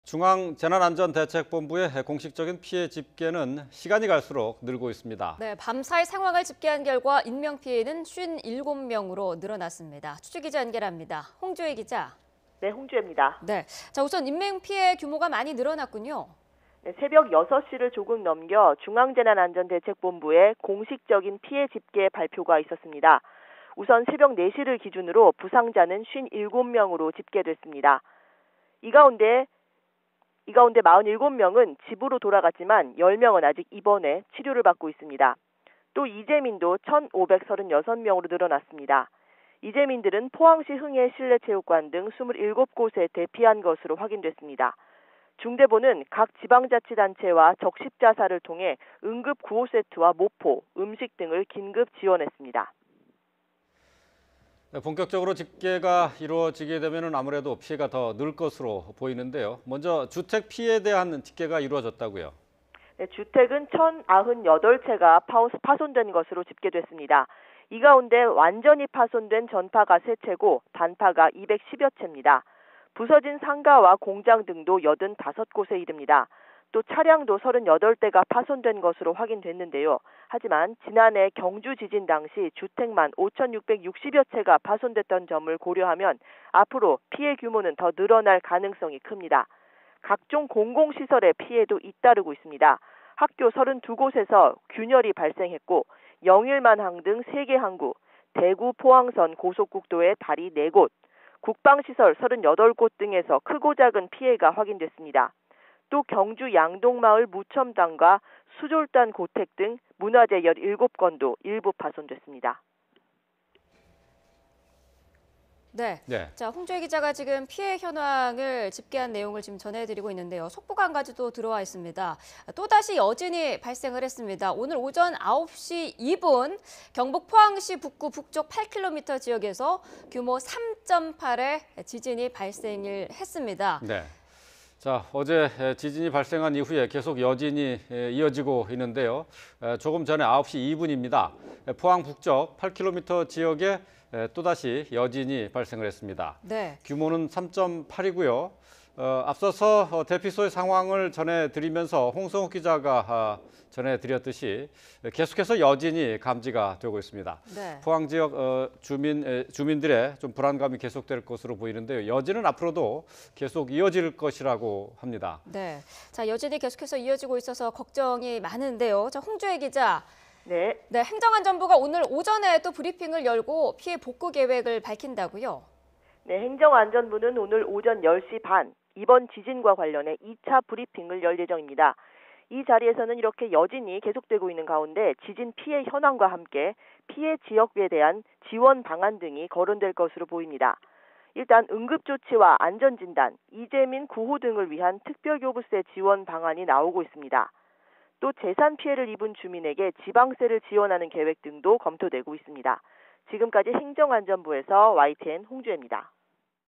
중앙재난안전대책본부의 공식적인 피해 집계는 시간이 갈수록 늘고 있습니다. 네, 밤사이 상황을 집계한 결과 인명피해는 57명으로 늘어났습니다. 추측기자 연결합니다. 홍주혜 기자. 네, 홍주혜입니다. 네, 자 우선 인명피해 규모가 많이 늘어났군요. 네, 새벽 6시를 조금 넘겨 중앙재난안전대책본부의 공식적인 피해 집계 발표가 있었습니다. 우선 새벽 4시를 기준으로 부상자는 57명으로 집계됐습니다. 이 가운데 47명은 집으로 돌아갔지만 10명은 아직 입원해 치료를 받고 있습니다. 또 이재민도 1,536명으로 늘어났습니다. 이재민들은 포항시 흥해 실내체육관 등 27곳에 대피한 것으로 확인됐습니다. 중대본은 각 지방자치단체와 적십자사를 통해 응급 구호 세트와 모포, 음식 등을 긴급 지원했습니다. 본격적으로 집계가 이루어지게 되면 아무래도 피해가 더 늘 것으로 보이는데요. 먼저 주택 피해에 대한 집계가 이루어졌다고요? 네, 주택은 1,098채가 파손된 것으로 집계됐습니다. 이 가운데 완전히 파손된 전파가 3채고 단파가 210여 채입니다. 부서진 상가와 공장 등도 85곳에 이릅니다. 또 차량도 38대가 파손된 것으로 확인됐는데요. 하지만 지난해 경주 지진 당시 주택만 5,660여 채가 파손됐던 점을 고려하면 앞으로 피해 규모는 더 늘어날 가능성이 큽니다. 각종 공공시설의 피해도 잇따르고 있습니다. 학교 32곳에서 균열이 발생했고 영일만항 등 3개 항구, 대구 포항선 고속국도의 다리 4곳, 국방시설 38곳 등에서 크고 작은 피해가 확인됐습니다. 또 경주 양동마을 무첨단과 수졸단 고택 등 문화재 17건도 일부 파손됐습니다. 네. 자, 홍주혜 기자가 지금 피해 현황을 집계한 내용을 지금 전해드리고 있는데요. 속보가 한 가지도 들어와 있습니다. 또다시 여진이 발생을 했습니다. 오늘 오전 9시 2분 경북 포항시 북구 북쪽 8km 지역에서 규모 3.8의 지진이 발생을 했습니다. 네. 자, 어제 지진이 발생한 이후에 계속 여진이 이어지고 있는데요. 조금 전에 9시 2분입니다. 포항 북쪽 8km 지역에 또다시 여진이 발생을 했습니다. 네. 규모는 3.8이고요. 앞서서 대피소의 상황을 전해드리면서 홍성욱 기자가 전해드렸듯이 계속해서 여진이 감지가 되고 있습니다. 네. 포항 지역 주민들의 좀 불안감이 계속될 것으로 보이는데요. 여진은 앞으로도 계속 이어질 것이라고 합니다. 네. 자, 여진이 계속해서 이어지고 있어서 걱정이 많은데요. 자, 홍주혜 기자. 네, 행정안전부가 오늘 오전에 또 브리핑을 열고 피해 복구 계획을 밝힌다고요? 네, 행정안전부는 오늘 오전 10시 반 이번 지진과 관련해 2차 브리핑을 열 예정입니다. 이 자리에서는 이렇게 여진이 계속되고 있는 가운데 지진 피해 현황과 함께 피해 지역에 대한 지원 방안 등이 거론될 것으로 보입니다. 일단 응급조치와 안전진단, 이재민 구호 등을 위한 특별교부세 지원 방안이 나오고 있습니다. 또 재산 피해를 입은 주민에게 지방세를 지원하는 계획 등도 검토되고 있습니다. 지금까지 행정안전부에서 YTN 홍주혜입니다.